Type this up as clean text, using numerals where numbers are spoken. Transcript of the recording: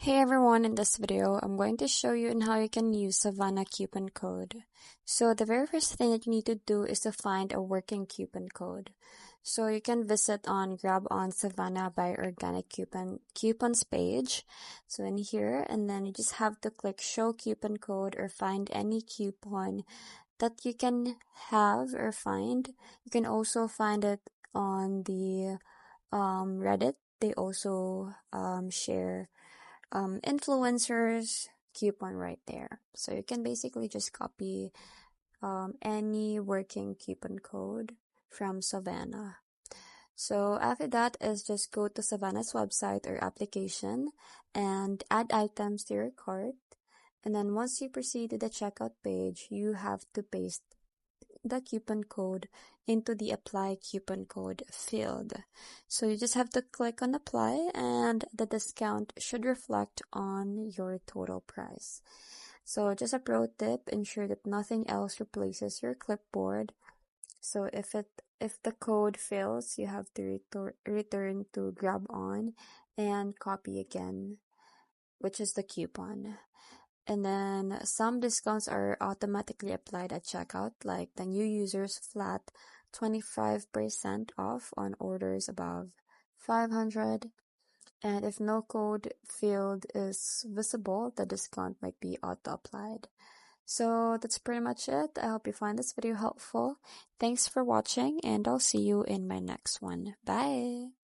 Hey everyone, in this video, I'm going to show you on how you can use Savana coupon code. So the very first thing that you need to do is to find a working coupon code. So you can visit on Grab on Savana by Urbanic coupons page. So in here, and then you just have to click show coupon code or find any coupon that you can have or find. You can also find it on the Reddit. They also share influencers coupon right there. So you can basically just copy any working coupon code from Savana. So after that is just go to Savana's website or application and add items to your cart. And then once you proceed to the checkout page, you have to paste the coupon code into the apply coupon code field. So you just have to click on apply and the discount should reflect on your total price. So just a pro tip, ensure that nothing else replaces your clipboard. So if the code fails, you have to return to grab on and copy again, which is the coupon. And then some discounts are automatically applied at checkout, like the new users flat 25% off on orders above 500. And if no code field is visible, the discount might be auto-applied. So that's pretty much it. I hope you find this video helpful. Thanks for watching, and I'll see you in my next one. Bye!